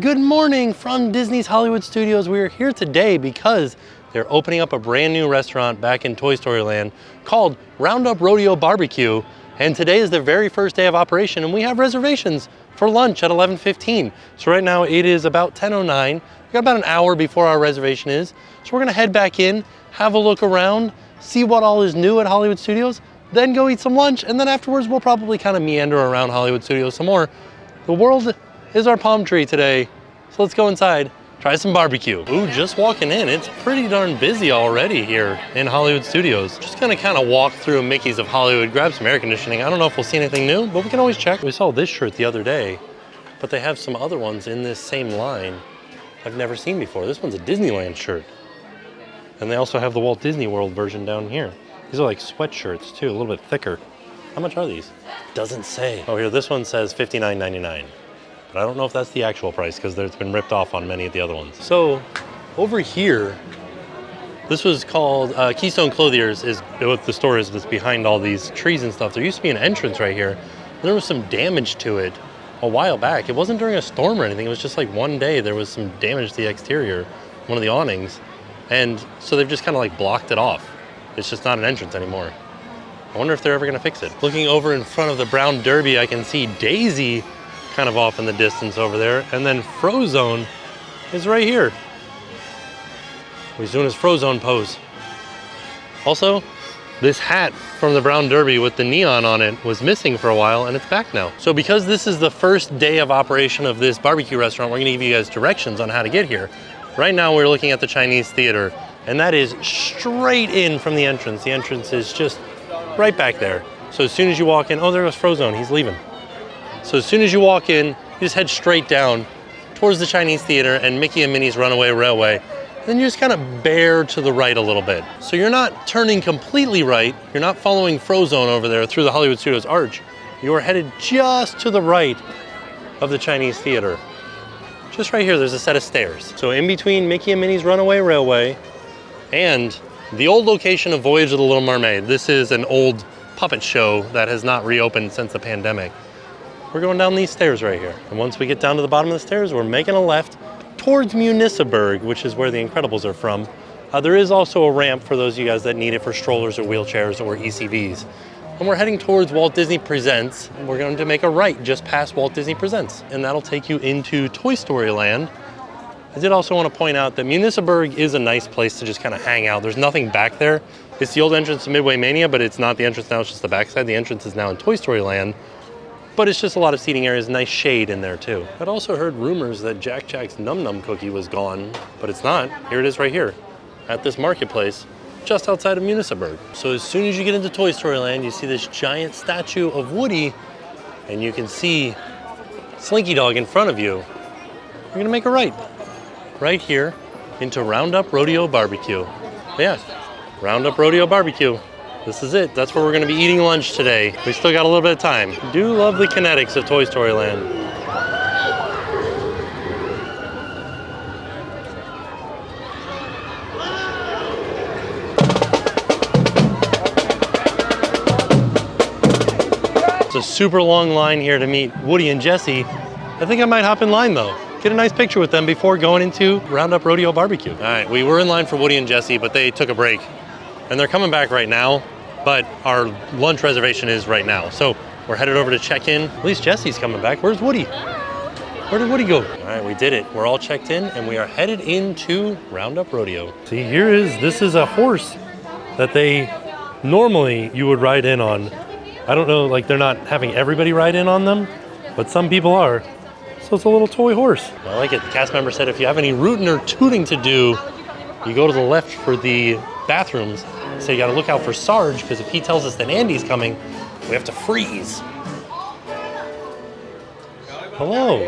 Good morning from Disney's Hollywood Studios. We are here today because they're opening up a brand new restaurant back in Toy Story Land called Roundup Rodeo BBQ. And today is their very first day of operation, and we have reservations for lunch at 11:15. So right now it is about 10:09. We got about an hour before our reservation is. So we're gonna head back in, have a look around, see what all is new at Hollywood Studios, then go eat some lunch, and then afterwards we'll probably kind of meander around Hollywood Studios some more. The world is our palm tree today, so let's go inside, try some barbecue. Ooh, just walking in, it's pretty darn busy already here in Hollywood Studios. Just gonna kind of walk through Mickey's of Hollywood, grab some air conditioning. I don't know if we'll see anything new, but we can always check. We saw this shirt the other day, but they have some other ones in this same line I've never seen before. This one's a Disneyland shirt. And they also have the Walt Disney World version down here. These are like sweatshirts too, a little bit thicker. How much are these? Doesn't say. Oh, here, this one says $59.99. But I don't know if that's the actual price because it's been ripped off on many of the other ones. So over here, this was called Keystone Clothiers, is what the store is that's behind all these trees and stuff. There used to be an entrance right here. There was some damage to it a while back. It wasn't during a storm or anything. It was just like one day there was some damage to the exterior, one of the awnings. And so they've just kind of like blocked it off. It's just not an entrance anymore. I wonder if they're ever gonna fix it. Looking over in front of the Brown Derby, I can see Daisy kind of off in the distance over there, and then Frozone is right here. He's doing his Frozone pose. Also, this hat from the Brown Derby with the neon on it was missing for a while, and it's back now. So because this is the first day of operation of this barbecue restaurant, we're gonna give you guys directions on how to get here. Right now we're looking at the Chinese Theater, and that is straight in from the entrance. The entrance is just right back there. So as soon as you walk in, oh, there goes Frozone, he's leaving. So as soon as you walk in, you just head straight down towards the Chinese Theater and Mickey and Minnie's Runaway Railway. Then you just kind of bear to the right a little bit. So you're not turning completely right. You're not following Frozone over there through the Hollywood Studios arch. You are headed just to the right of the Chinese Theater. Just right here, there's a set of stairs. So in between Mickey and Minnie's Runaway Railway and the old location of Voyage of the Little Mermaid. This is an old puppet show that has not reopened since the pandemic. We're going down these stairs right here. And once we get down to the bottom of the stairs, we're making a left towards Municiberg, which is where the Incredibles are from. There is also a ramp for those of you guys that need it for strollers or wheelchairs or ECVs. And we're heading towards Walt Disney Presents. We're going to make a right just past Walt Disney Presents. And that'll take you into Toy Story Land. I did also want to point out that Municiberg is a nice place to just kind of hang out. There's nothing back there. It's the old entrance to Midway Mania, but it's not the entrance now, it's just the backside. The entrance is now in Toy Story Land. But it's just a lot of seating areas, nice shade in there too. I'd also heard rumors that Jack Jack's Num Num cookie was gone, but it's not. Here it is right here at this marketplace, just outside of Municiberg. So as soon as you get into Toy Story Land, you see this giant statue of Woody, and you can see Slinky Dog in front of you. You're gonna make a right here into Roundup Rodeo BBQ. Yeah, Roundup Rodeo BBQ. This is it. That's where we're going to be eating lunch today. We still got a little bit of time. I do love the kinetics of Toy Story Land. It's a super long line here to meet Woody and Jessie. I think I might hop in line though. Get a nice picture with them before going into Roundup Rodeo BBQ. All right, we were in line for Woody and Jessie, but they took a break. And they're coming back right now. But our lunch reservation is right now. So we're headed over to check in. At least Jessie's coming back. Where's Woody? Where did Woody go? All right, we did it. We're all checked in and we are headed into Roundup Rodeo. See, this is a horse that normally you would ride in on. I don't know, like they're not having everybody ride in on them, but some people are. So it's a little toy horse. I like it. The cast member said if you have any rooting or tooting to do, you go to the left for the bathrooms. So you gotta look out for Sarge, because if he tells us that Andy's coming, we have to freeze. Hello.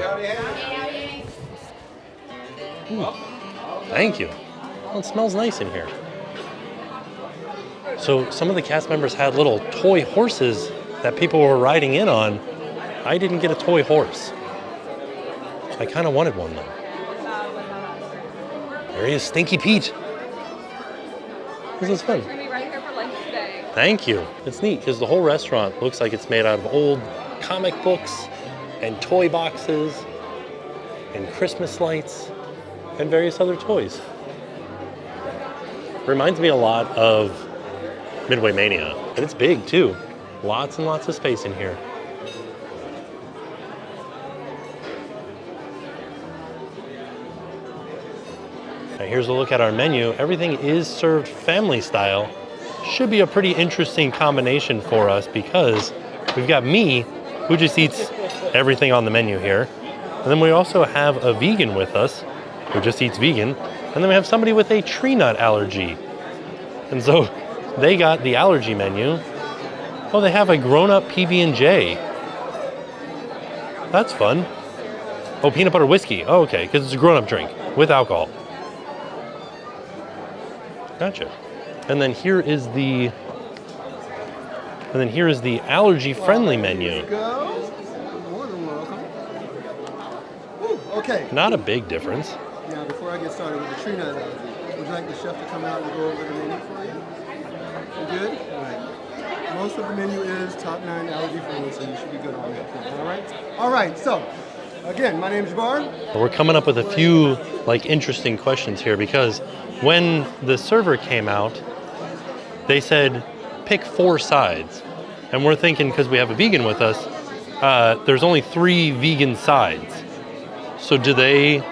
Ooh, thank you. Well, it smells nice in here. So some of the cast members had little toy horses that people were riding in on. I didn't get a toy horse. I kind of wanted one though. There he is, Stinky Pete. This is fun. Thank you. It's neat because the whole restaurant looks like it's made out of old comic books and toy boxes. and Christmas lights and various other toys. Reminds me a lot of Midway Mania, and it's big too. Lots and lots of space in here. Now here's a look at our menu. Everything is served family style. Should be a pretty interesting combination for us because we've got me, who just eats everything on the menu here. And then we also have a vegan with us, who just eats vegan. And then we have somebody with a tree nut allergy. And so they got the allergy menu. Oh, they have a grown-up PB&J. That's fun. Oh, peanut butter whiskey. Oh, okay, because it's a grown-up drink with alcohol. Gotcha. And then here is the allergy-friendly menu. There you go. More than welcome. Woo, okay. Not a big difference. Now, before I get started with the tree nut allergy, would you like the chef to come out and go over the menu for you? You good? All right. Most of the menu is top 9 allergy friendly, so you should be good on that front. All right. All right. So, again, my name is Jabbar. We're coming up with a few interesting questions here because when the server came out, they said pick 4 sides, and we're thinking because we have a vegan with us, there's only 3 vegan sides. So do they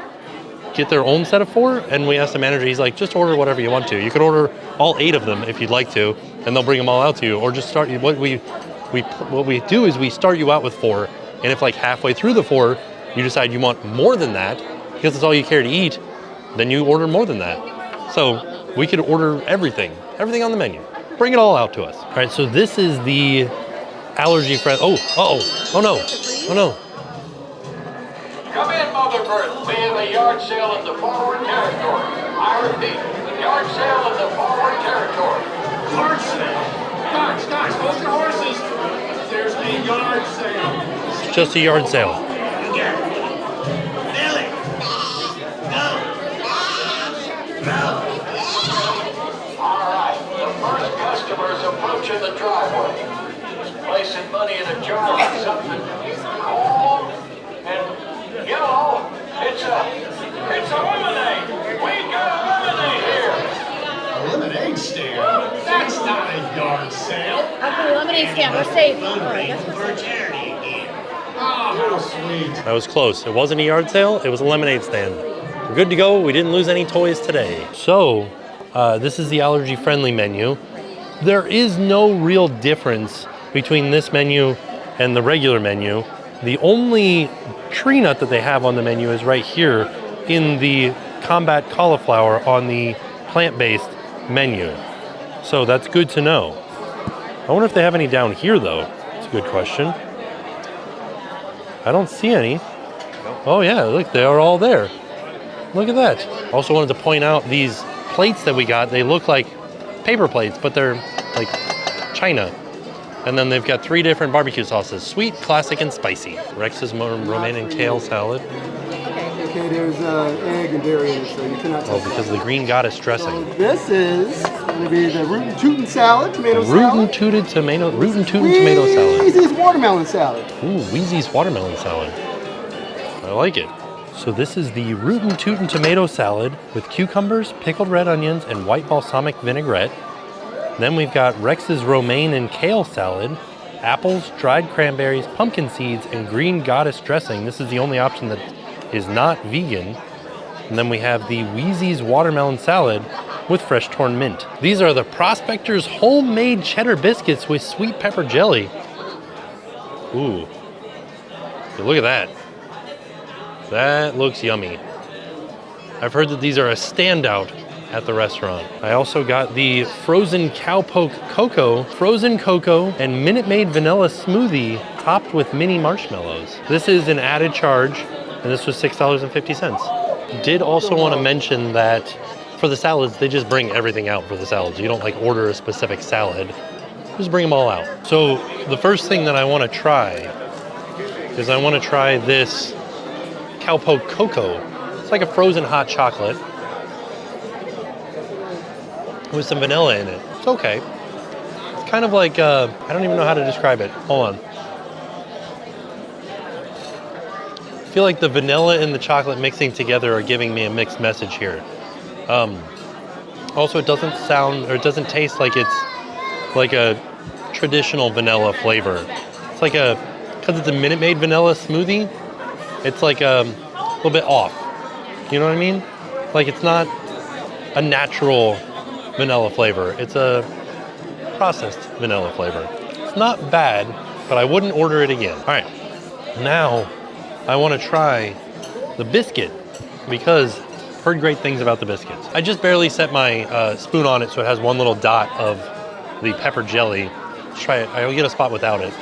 get their own set of 4? And we asked the manager, he's like, just order whatever you want to. You could order all 8 of them if you'd like to, and they'll bring them all out to you. Or just start. What we do is we start you out with 4, and if like halfway through the 4 you decide you want more than that because it's all you care to eat, then you order more than that. So we could order everything on the menu. Bring it all out to us. All right, so this is the allergy friend. Oh no. Come in, Mother Bird. We have a yard sale in the forward territory. I repeat, yard sale in the forward territory. Yard sale? Guys, hold your horses. There's a yard sale. It's just a yard sale. Billy. No. All right, the first customer's approaching the driveway. Placing money in a jar or something cold and yellow. It's a lemonade. We got a lemonade here. A lemonade stand? That's not a yard sale. After the lemonade stand, we're safe. For charity again. Oh, how sweet. That was close. It wasn't a yard sale, it was a lemonade stand. We're good to go. We didn't lose any toys today. So, this is the allergy-friendly menu. There is no real difference between this menu and the regular menu. The only tree nut that they have on the menu is right here in the combat cauliflower on the plant-based menu. So that's good to know. I wonder if they have any down here though. It's a good question. I don't see any. Oh yeah, look, they are all there. Look at that. Also wanted to point out these plates that we got. They look like paper plates, but they're like China. And then they've got 3 different barbecue sauces: sweet, classic, and spicy. Rex's romaine and kale salad. Okay, there's egg and dairy in it, so you cannot touch Because of the green goddess dressing. So this is going to be the root and tootin' salad, tomato salad. Root and tootin' tomato salad. Weezy's watermelon salad. Ooh, Wheezy's watermelon salad. I like it. So this is the root and tootin' tomato salad with cucumbers, pickled red onions, and white balsamic vinaigrette. Then we've got Rex's romaine and kale salad, apples, dried cranberries, pumpkin seeds, and green goddess dressing. This is the only option that is not vegan. And then we have the Wheezy's watermelon salad with fresh torn mint. These are the Prospector's homemade cheddar biscuits with sweet pepper jelly. Ooh, look at that. That looks yummy. I've heard that these are a standout at the restaurant. I also got the frozen cowpoke cocoa, frozen cocoa, and Minute Maid vanilla smoothie topped with mini marshmallows. This is an added charge, and this was $6.50. Did also want to mention that for the salads, they just bring everything out for the salads. You don't like order a specific salad, just bring them all out. So the first thing that I want to try is I want to try this cowpoke cocoa. It's like a frozen hot chocolate with some vanilla in it. It's okay. It's kind of like, I don't even know how to describe it. Hold on. feel like the vanilla and the chocolate mixing together are giving me a mixed message here. Also, it doesn't sound, or it doesn't taste like it's like a traditional vanilla flavor. It's like because it's a Minute Maid vanilla smoothie, it's like a little bit off. You know what I mean? Like it's not a natural vanilla flavor. It's a processed vanilla flavor. It's not bad, but I wouldn't order it again. All right, now I want to try the biscuit because I've heard great things about the biscuits. I just barely set my spoon on it so it has one little dot of the pepper jelly. Let's try it. I'll get a spot without it.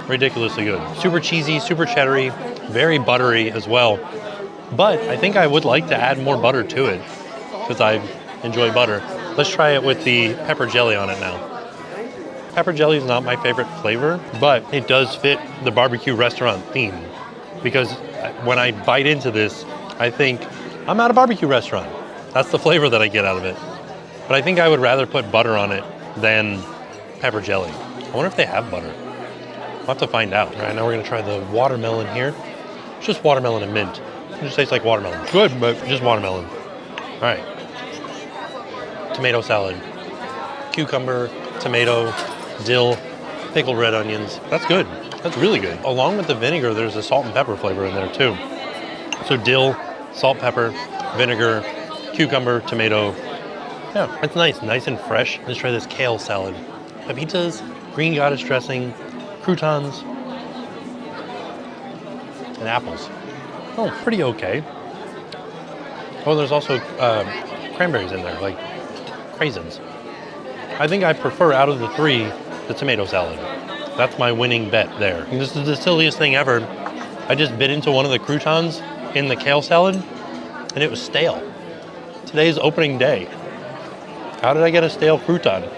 Ridiculously good. Super cheesy, super cheddary, very buttery as well. But I think I would like to add more butter to it because I enjoy butter. Let's try it with the pepper jelly on it now. Pepper jelly is not my favorite flavor, but it does fit the barbecue restaurant theme because when I bite into this, I think I'm at a barbecue restaurant. That's the flavor that I get out of it. But I think I would rather put butter on it than pepper jelly. I wonder if they have butter. We'll have to find out. All right, now we're gonna try the watermelon here. It's just watermelon and mint. It just tastes like watermelon. Good, but just watermelon. All right. Tomato salad. Cucumber, tomato, dill, pickled red onions. That's good. That's really good. Along with the vinegar, there's a salt and pepper flavor in there too. So dill, salt, pepper, vinegar, cucumber, tomato. Yeah, it's nice and fresh. Let's try this kale salad. Pepitas, green goddess dressing, croutons, and apples. Oh, pretty okay. Oh, there's also cranberries in there, like craisins. I think I prefer out of the three, the tomato salad. That's my winning bet there. And this is the silliest thing ever. I just bit into one of the croutons in the kale salad, and it was stale. Today's opening day. How did I get a stale crouton?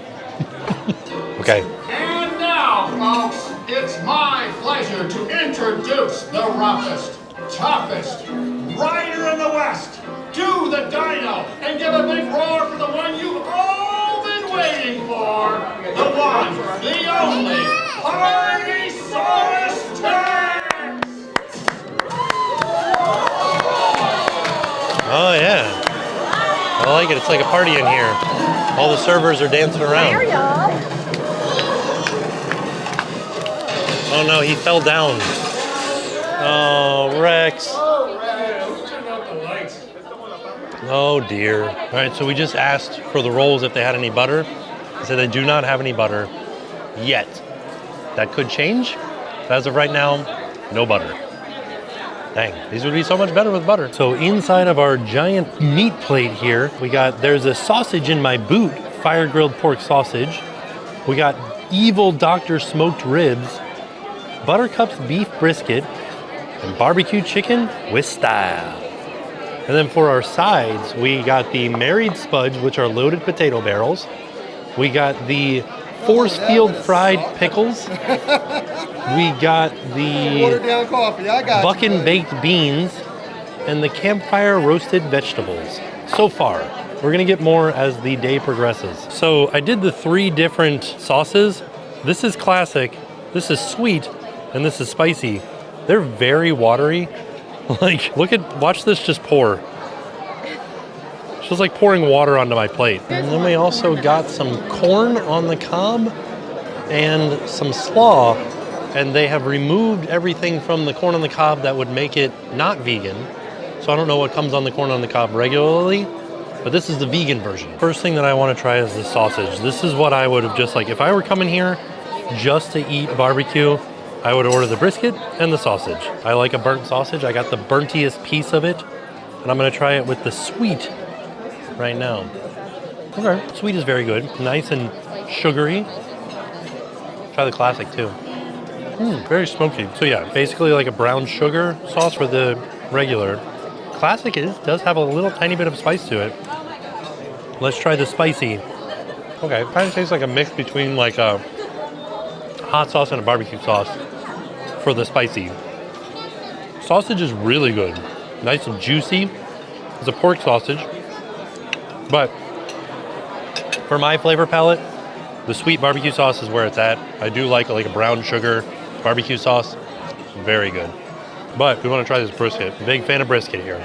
Okay. And now, folks, it's my pleasure to introduce the roughest, toughest rider in the West to the dyno and give a big roar for the one you've all been waiting for. The one, the only, Party-saurus Tex! Oh yeah. I like it. It's like a party in here. All the servers are dancing around. There, y'all. Oh no, he fell down. Oh, Rex. Oh dear. All right, so we just asked for the rolls if they had any butter. They said they do not have any butter yet. That could change. But as of right now, no butter. Dang, these would be so much better with butter. So inside of our giant meat plate here, there's a sausage in my boot, fire grilled pork sausage. We got Evil Doctor smoked ribs, Buttercup's beef brisket, and barbecue chicken with style. And then for our sides, we got the Married Spuds, which are loaded potato barrels. We got the Force Field fried pickles. We got the Watered down coffee. I got Buckin' baked beans and the campfire roasted vegetables. So far, we're gonna get more as the day progresses. So I did the 3 different sauces. This is classic, this is sweet, and this is spicy. They're very watery. Like, watch this just pour. It's just like pouring water onto my plate. And then we also got some corn on the cob and some slaw. And they have removed everything from the corn on the cob that would make it not vegan. So I don't know what comes on the corn on the cob regularly, but this is the vegan version. First thing that I want to try is the sausage. This is what I would have just like, if I were coming here just to eat barbecue, I would order the brisket and the sausage. I like a burnt sausage. I got the burntest piece of it, and I'm gonna try it with the sweet right now. Okay, sweet is very good. Nice and sugary. Try the classic too. Very smoky. So yeah, basically like a brown sugar sauce for the regular. Classic does have a little tiny bit of spice to it. Let's try the spicy. Okay, kind of tastes like a mix between like a hot sauce and a barbecue sauce for the spicy. Sausage is really good. Nice and juicy. It's a pork sausage. But for my flavor palette, the sweet barbecue sauce is where it's at. I do like a brown sugar barbecue sauce. Very good. But we want to try this brisket. Big fan of brisket here.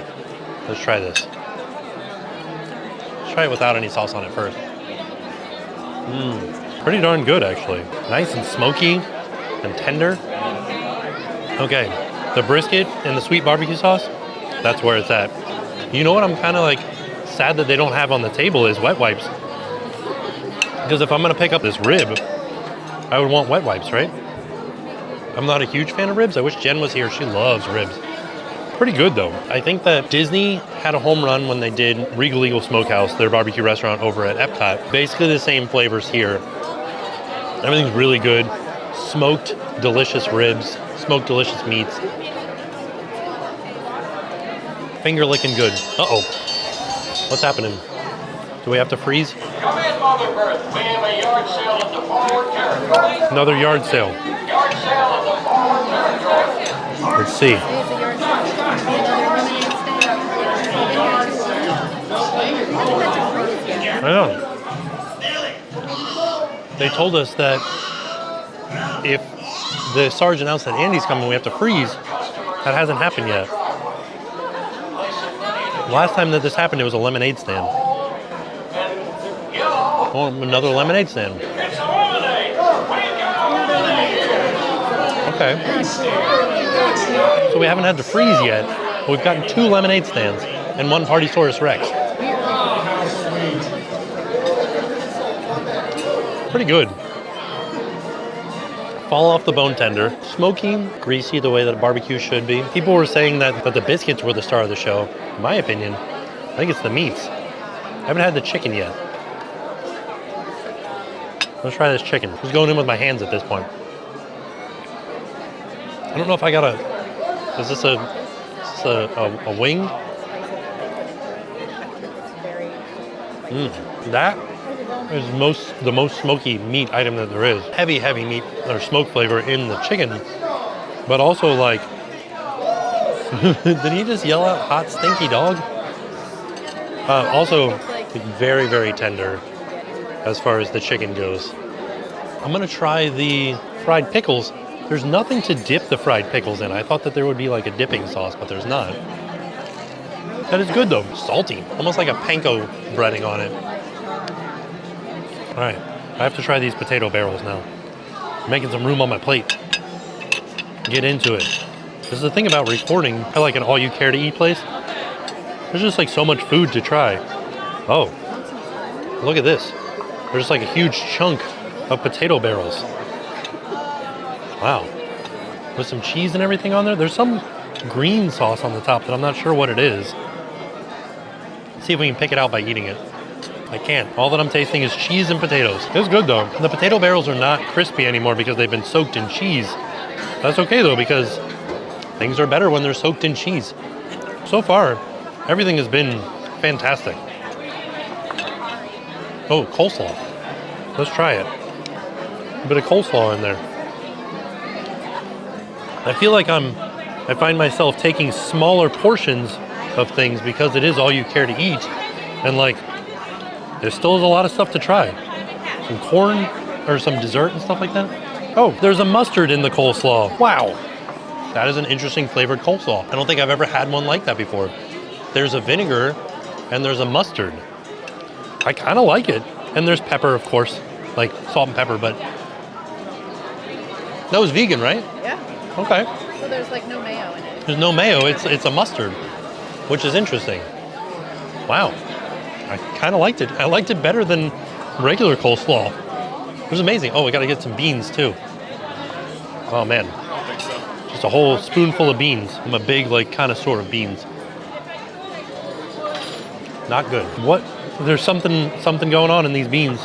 Let's try this. Let's try it without any sauce on it first. Pretty darn good, actually. Nice and smoky and tender. Okay, the brisket and the sweet barbecue sauce, that's where it's at. You know what I'm kind of like sad that they don't have on the table is wet wipes. Because if I'm gonna pick up this rib, I would want wet wipes, right? I'm not a huge fan of ribs. I wish Jen was here. She loves ribs. Pretty good though. I think that Disney had a home run when they did Regal Eagle Smokehouse, their barbecue restaurant over at Epcot. Basically the same flavors here. Everything's really good. Smoked, delicious ribs, smoked, delicious meats. Finger licking good. Uh-oh. What's happening? Do we have to freeze? Come in, Mother Earth. We have a yard sale at the forward territory. Another yard sale. Yard sale at the forward territory. Let's see. There's a yard stand. I know. They told us that if the Sarge announced that Andy's coming, we have to freeze. That hasn't happened yet. Last time that this happened, it was a lemonade stand. Oh, another lemonade stand. It's a lemonade. Okay. So we haven't had to freeze yet. But we've gotten 2 lemonade stands and 1 Partysaurus Rex. Pretty good. Fall off the bone tender. Smoky, greasy the way that a barbecue should be. People were saying that the biscuits were the star of the show. In my opinion, I think it's the meats. I haven't had the chicken yet. Let's try this chicken. Just going in with my hands at this point. I don't know if I got a... Is this a wing? That is the most smoky meat item that there is. Heavy meat or smoke flavor in the chicken, but also like, did he just yell out hot stinky dog? Also very, very tender as far as the chicken goes. I'm gonna try the fried pickles. There's nothing to dip the fried pickles in. I thought that there would be like a dipping sauce, but there's not. That is good though, salty, almost like a panko breading on it. All right, I have to try these potato barrels now. I'm making some room on my plate. Get into it. This is the thing about recording at like an all-you-care-to-eat place. There's just like so much food to try. Oh, look at this. There's like a huge chunk of potato barrels. Wow. With some cheese and everything on there. There's some green sauce on the top that I'm not sure what it is. See if we can pick it out by eating it. I can't. All that I'm tasting is cheese and potatoes. It's good though. The potato barrels are not crispy anymore because they've been soaked in cheese. That's okay though, because things are better when they're soaked in cheese. So far, everything has been fantastic. Oh, coleslaw. Let's try it. A bit of coleslaw in there. I feel like I find myself taking smaller portions of things because it is all you care to eat. And like, there still is a lot of stuff to try. Some corn or some dessert and stuff like that. Oh, there's a mustard in the coleslaw. Wow. That is an interesting flavored coleslaw. I don't think I've ever had one like that before. There's a vinegar and there's a mustard. I kind of like it. And there's pepper, of course, like salt and pepper, but that was vegan, right? Yeah. Okay. So there's like no mayo in it. There's no mayo. It's a mustard, which is interesting. Wow. I kind of liked it. I liked it better than regular coleslaw. It was amazing. Oh, we got to get some beans too. Oh man. Just a whole spoonful of beans. I'm a big like connoisseur of beans. Not good. What? There's something going on in these beans.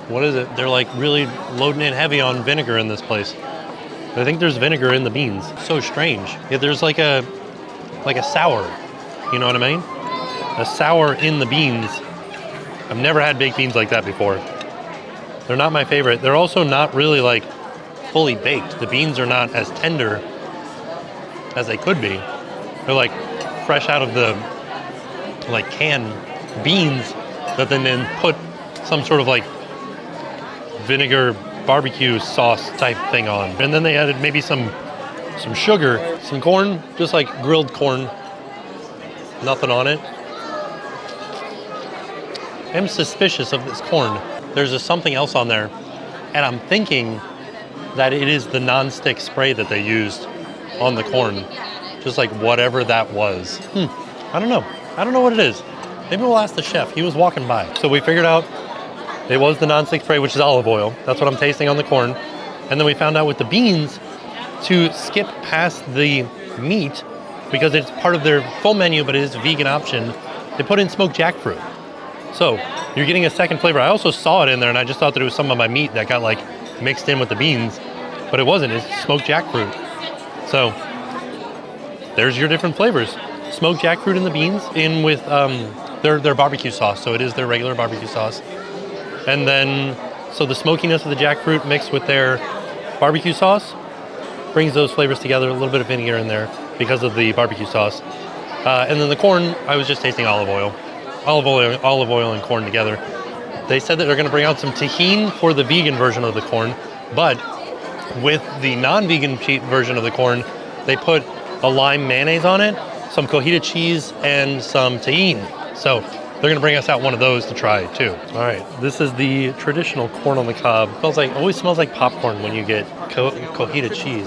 What is it? They're like really loading in heavy on vinegar in this place. I think there's vinegar in the beans. So strange. Yeah, there's like a sour. You know what I mean? A sour in the beans. I've never had baked beans like that before. They're not my favorite. They're also not really like fully baked. The beans are not as tender as they could be. They're like fresh out of the like canned beans that then put some sort of like vinegar barbecue sauce type thing on. And then they added maybe some some sugar, some corn, just like grilled corn. Nothing on it. I'm suspicious of this corn. There's just something else on there. And I'm thinking that it is the non-stick spray that they used on the corn. Just like whatever that was. I don't know. I don't know what it is. Maybe we'll ask the chef. He was walking by. So we figured out it was the non-stick spray, which is olive oil. That's what I'm tasting on the corn. And then we found out with the beans to skip past the meat because it's part of their full menu, but it is a vegan option. They put in smoked jackfruit. So you're getting a second flavor. I also saw it in there and I just thought that it was some of my meat that got like mixed in with the beans, but it wasn't. It's smoked jackfruit. So there's your different flavors. Smoked jackfruit in the beans in with their barbecue sauce. So it is their regular barbecue sauce. And then, so the smokiness of the jackfruit mixed with their barbecue sauce brings those flavors together. A little bit of vinegar in there because of the barbecue sauce. And then the corn, I was just tasting olive oil. Olive oil and corn together. They said that they're going to bring out some tahini for the vegan version of the corn, but with the non-vegan version of the corn, they put a lime mayonnaise on it, some cojita cheese, and some tahini. So they're going to bring us out one of those to try too. All right, this is the traditional corn on the cob. Always smells like popcorn when you get cojita cheese.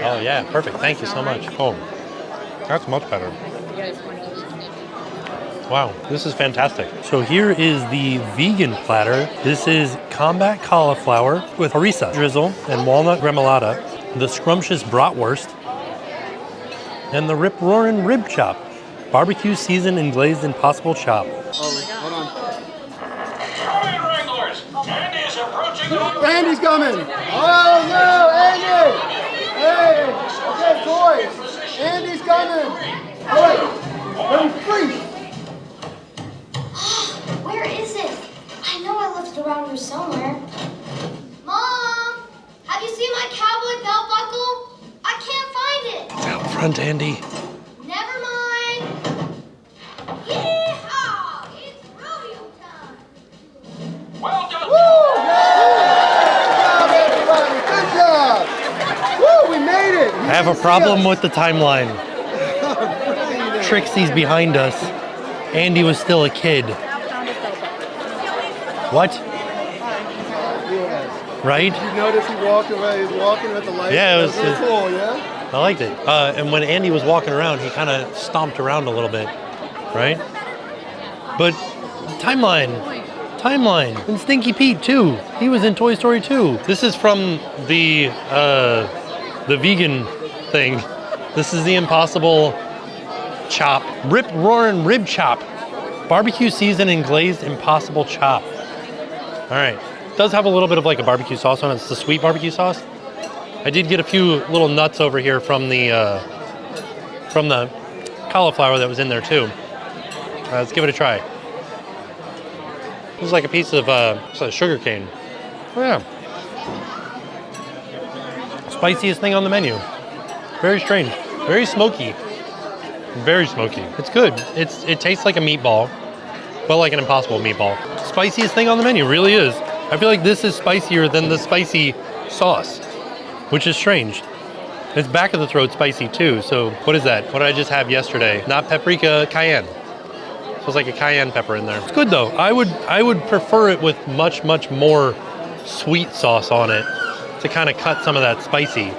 Oh yeah, perfect. Thank you so much. Oh, that's much better. Wow, this is fantastic. So here is the vegan platter. This is combat cauliflower with harissa drizzle and walnut remoulade, the scrumptious bratwurst, and the rip-roaring rib chop. Barbecue seasoned and glazed impossible chop. Hold on. Come in, Wranglers. Andy's approaching the... Andy's coming! Oh no, Andy! Hey! Okay, boys! Andy's coming! Alright, freeze! Where is it? I know I left it around here somewhere. Mom! Have you seen my cowboy belt buckle? I can't find it. It's out front, Andy. Never mind. Yeehaw! It's rodeo time. Well done. Good job, everybody! Good job! Woo, we made it! I have a problem with the timeline. Trixie's behind us. Andy was still a kid. What? Right? You notice he walked away, he's walking with the light. Yeah, it was really cool, yeah? I liked it. And when Andy was walking around, he kind of stomped around a little bit, right? But timeline. And Stinky Pete too. He was in Toy Story 2. This is from the vegan thing. This is the Impossible chop, rip-roaring rib chop, barbecue seasoned and glazed Impossible chop. All right, it does have a little bit of like a barbecue sauce on it. It's the sweet barbecue sauce. I did get a few little nuts over here from the cauliflower that was in there too. Let's give it a try. This is like a piece of sugar cane. Oh yeah. Spiciest thing on the menu. Very strange. Very smoky. Very smoky. It's good. It tastes like a meatball, but like an Impossible meatball. Spiciest thing on the menu, really is. I feel like this is spicier than the spicy sauce, which is strange. It's back of the throat spicy too. So what is that? What did I just have yesterday? Not paprika, cayenne. So it's like a cayenne pepper in there. It's good though. I would prefer it with much more sweet sauce on it to kind of cut some of that spicy.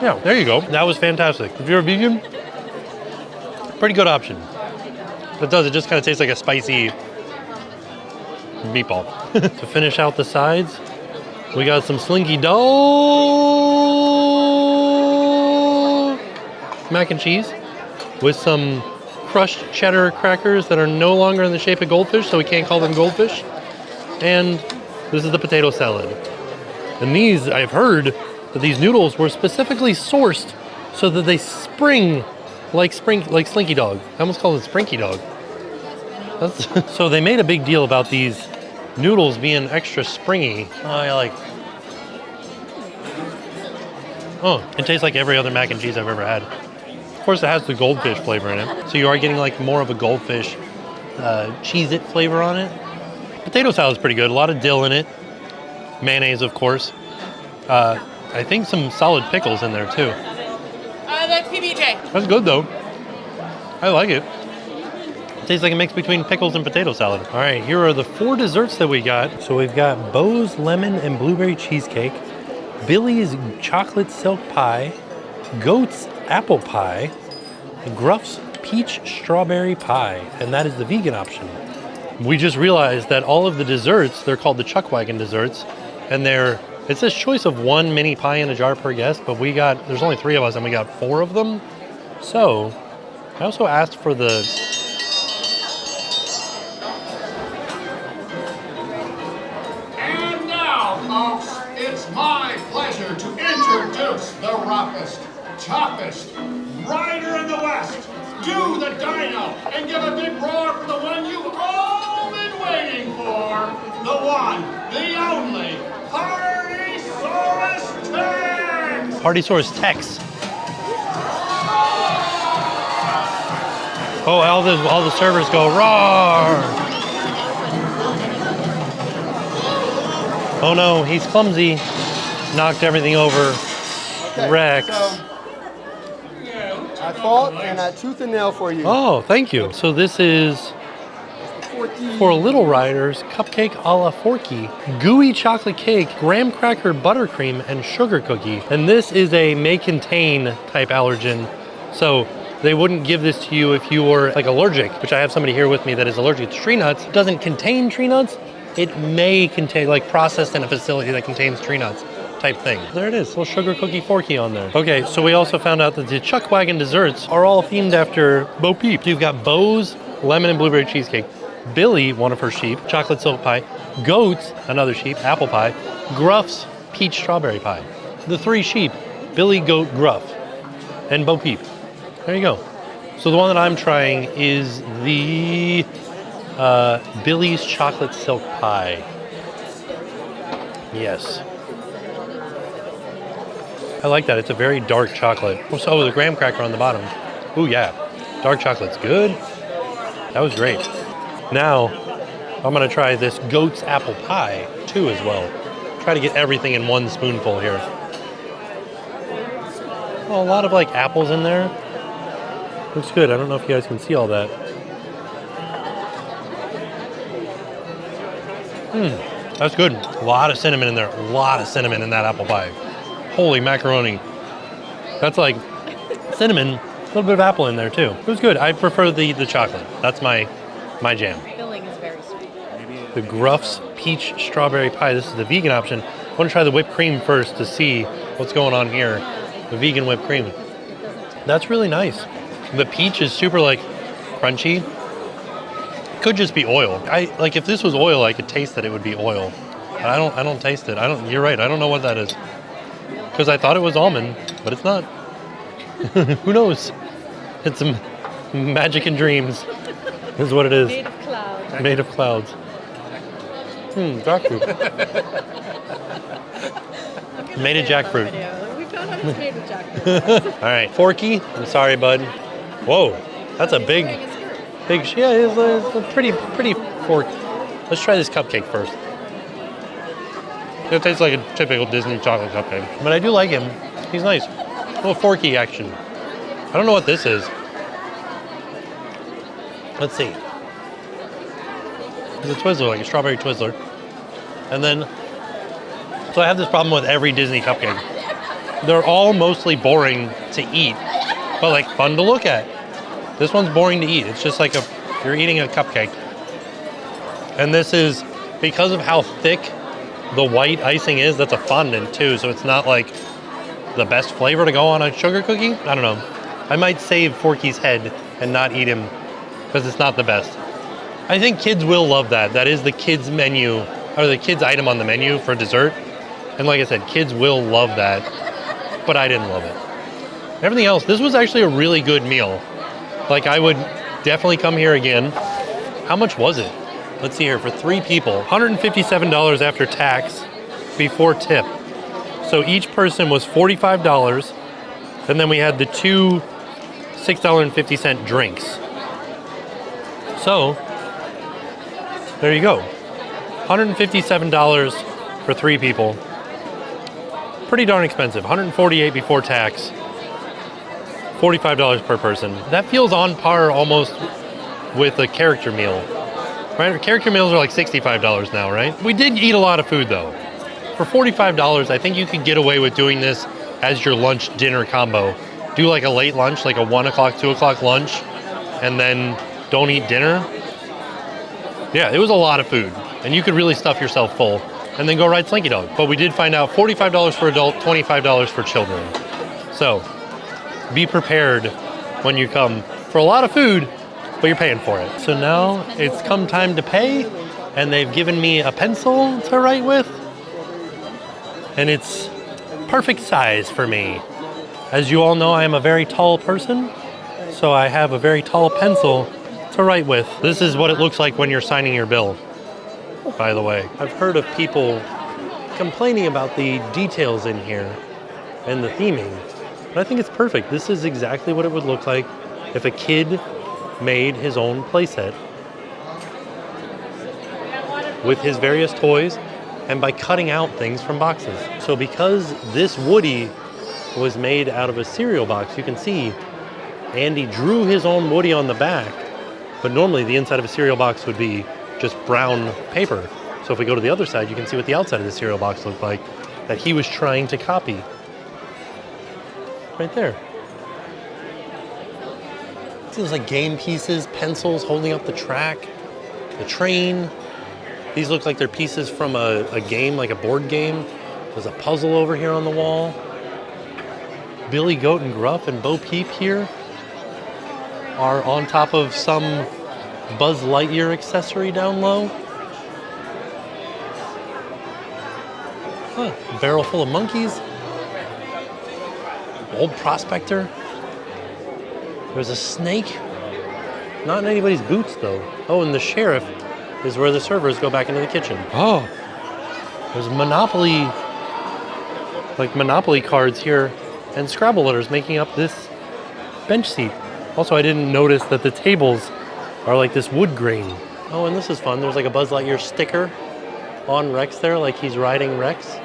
Yeah, there you go. That was fantastic. If you're a vegan, pretty good option. It just kind of tastes like a spicy meatball. To finish out the sides, we got some slinky dog mac and cheese with some crushed cheddar crackers that are no longer in the shape of goldfish, so we can't call them goldfish. And this is the potato salad. And these, I've heard that these noodles were specifically sourced so that they spring like Slinky Dog. I almost called it Sprinky Dog. So they made a big deal about these noodles being extra springy. It tastes like every other mac and cheese I've ever had. Of course, it has the goldfish flavor in it. So you are getting like more of a goldfish Cheez-It flavor on it. Potato salad's pretty good. A lot of dill in it. Mayonnaise, of course. I think some solid pickles in there too. The PBJ. That's good though. I like it. Tastes like a mix between pickles and potato salad. All right, here are the 4 desserts that we got. So we've got Bo's lemon and blueberry cheesecake, Billy's chocolate silk pie, Goat's apple pie, Gruff's peach strawberry pie, and that is the vegan option. We just realized that all of the desserts, they're called the Chuck Wagon desserts, and it says choice of 1 mini pie in a jar per guest, but there's only 3 of us and we got 4 of them. So I also asked for the And now, folks, it's my pleasure to introduce the roughest, toughest rider in the West. Do the Dino and give a big roar for the one you've all been waiting for. The one, the only, Partysaurus Tex! Partysaurus Tex. Oh, all the servers go roar! Oh no, he's clumsy. Knocked everything over. Okay, Rex. So I fought and I tooth and nail for you. Oh, thank you. So this is for little riders, cupcake a la Forky, gooey chocolate cake, graham cracker buttercream, and sugar cookie. And this is a may contain type allergen. So they wouldn't give this to you if you were like allergic, which I have somebody here with me that is allergic to tree nuts. It doesn't contain tree nuts. It may contain, like processed in a facility that contains tree nuts type thing. There it is, little sugar cookie Forky on there. Okay, so we also found out that the Chuck Wagon desserts are all themed after Bo Peep. You've got Bo's lemon and blueberry cheesecake, Billy, one of her sheep, chocolate silk pie, Goat's, another sheep, apple pie, Gruff's peach strawberry pie. The 3 sheep, Billy, Goat, Gruff, and Bo Peep. There you go. So the one that I'm trying is the Billy's chocolate silk pie. Yes. I like that. It's a very dark chocolate. Oh, the graham cracker on the bottom. Ooh, yeah. Dark chocolate's good. That was great. Now, I'm going to try this Goat's apple pie, too, as well. Try to get everything in 1 spoonful here. Oh, a lot of, like, apples in there. Looks good. I don't know if you guys can see all that. That's good. A lot of cinnamon in there. A lot of cinnamon in that apple pie. Holy macaroni. That's like cinnamon, a little bit of apple in there too. It was good. I prefer the chocolate. That's my jam. Filling is very sweet. The Gruff's peach strawberry pie. This is the vegan option. I want to try the whipped cream first to see what's going on here. The vegan whipped cream. That's really nice. The peach is super like crunchy. Could just be oil. Like if this was oil, I could taste that it would be oil. But I don't taste it. You're right. I don't know what that is. Because I thought it was almond, but it's not. Who knows? It's some magic and dreams is what it is. Made of clouds. Made of clouds. Jackfruit. Made of jackfruit. We found out it's made with jackfruit. All right, Forky. I'm sorry, bud. Whoa, that's a big. Yeah, it's a pretty fork. Let's try this cupcake first. It tastes like a typical Disney chocolate cupcake. But I do like him. He's nice. A little Forky action. I don't know what this is. Let's see. It's a Twizzler, like a strawberry Twizzler. And then, so I have this problem with every Disney cupcake. They're all mostly boring to eat, but like fun to look at. This one's boring to eat. It's just like you're eating a cupcake. And this is, because of how thick the white icing is, that's a fondant too, so it's not like the best flavor to go on a sugar cookie. I don't know. I might save Forky's head and not eat him because it's not the best. I think kids will love that. That is the kids menu, or the kids item on the menu for dessert. And like I said, kids will love that, but I didn't love it. Everything else, this was actually a really good meal. Like I would definitely come here again. How much was it? Let's see here, for 3 people, $157 after tax before tip. So each person was $45, and then we had the 2 $6.50 drinks. So, there you go. $157 for 3 people. pretty darn expensive. $148 before tax, $45 per person. That feels on par almost with a character meal, right? Character meals are like $65 now, right? We did eat a lot of food though. For $45, I think you could get away with doing this as your lunch dinner combo. Do like a late lunch, like a 1 o'clock, 2 o'clock lunch, and then don't eat dinner. Yeah, it was a lot of food, and you could really stuff yourself full and then go ride Slinky Dog. But we did find out $45 for adult, $25 for children. So be prepared when you come for a lot of food, but you're paying for it. So now it's come time to pay, and they've given me a pencil to write with, and it's perfect size for me. As you all know, I am a very tall person, so I have a very tall pencil to write with. This is what it looks like when you're signing your bill, by the way. I've heard of people complaining about the details in here and the theming, but I think it's perfect. This is exactly what it would look like if a kid made his own playset with his various toys and by cutting out things from boxes. So because this Woody was made out of a cereal box, you can see Andy drew his own Woody on the back, but normally the inside of a cereal box would be just brown paper. So if we go to the other side, you can see what the outside of the cereal box looked like that he was trying to copy. Right there. Seems like game pieces, pencils holding up the track, the train. These look like they're pieces from a game, like a board game. There's a puzzle over here on the wall. Billy Goat and Gruff and Bo Peep here are on top of some Buzz Lightyear accessory down low. Huh, a barrel full of monkeys. Old Prospector. There's a snake. Not in anybody's boots though. Oh, and the sheriff is where the servers go back into the kitchen. Oh, there's Monopoly, like Monopoly cards here and Scrabble letters making up this bench seat. Also, I didn't notice that the tables are like this wood grain. Oh, and this is fun. There's like a Buzz Lightyear sticker on Rex there, like he's riding Rex.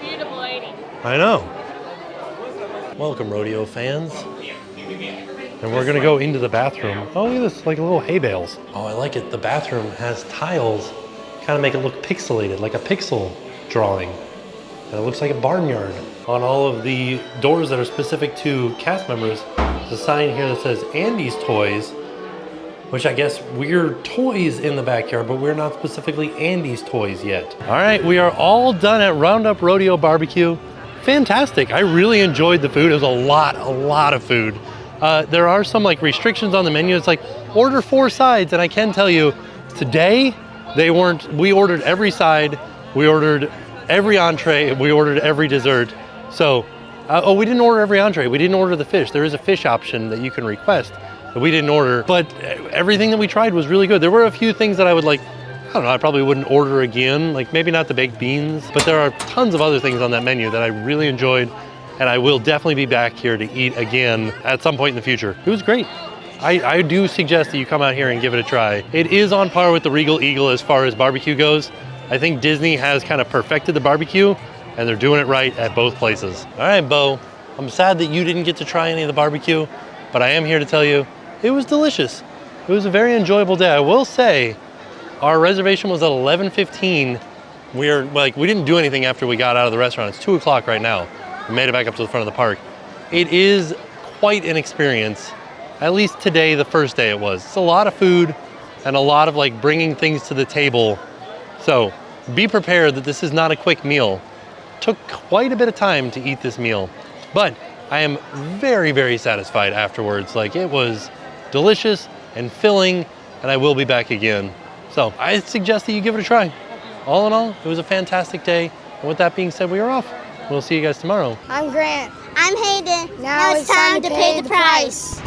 Beautiful lady. I know. Welcome, Rodeo fans. And we're gonna go into the bathroom. Oh, look at this, like little hay bales. Oh, I like it. The bathroom has tiles, kind of make it look pixelated, like a pixel drawing. And it looks like a barnyard. On all of the doors that are specific to cast members, there's a sign here that says Andy's Toys, which I guess we're toys in the backyard, but we're not specifically Andy's Toys yet. All right, we are all done at Roundup Rodeo Barbecue. Fantastic. I really enjoyed the food. It was a lot of food. There are some like restrictions on the menu. It's like order 4 sides, and I can tell you today they weren't. We ordered every side, we ordered every entree, we ordered every dessert. So, we didn't order every entree. We didn't order the fish. There is a fish option that you can request that we didn't order, but everything that we tried was really good. There were a few things that I would like, I don't know, I probably wouldn't order again, like maybe not the baked beans, but there are tons of other things on that menu that I really enjoyed, and I will definitely be back here to eat again at some point in the future. It was great. I do suggest that you come out here and give it a try. It is on par with the Regal Eagle as far as barbecue goes. I think Disney has kind of perfected the barbecue, and they're doing it right at both places. All right, Bo, I'm sad that you didn't get to try any of the barbecue, but I am here to tell you it was delicious. It was a very enjoyable day. I will say our reservation was at 11:15. We didn't do anything after we got out of the restaurant. It's 2 o'clock right now. We made it back up to the front of the park. It is quite an experience. At least today, the first day it was. It's a lot of food and a lot of like bringing things to the table. So be prepared that this is not a quick meal. Took quite a bit of time to eat this meal, but I am very, very satisfied afterwards. Like it was delicious and filling, and I will be back again. So I suggest that you give it a try. All in all, it was a fantastic day. And with that being said, we are off. We'll see you guys tomorrow. I'm Grant. I'm Hayden. Now it's time to pay the price.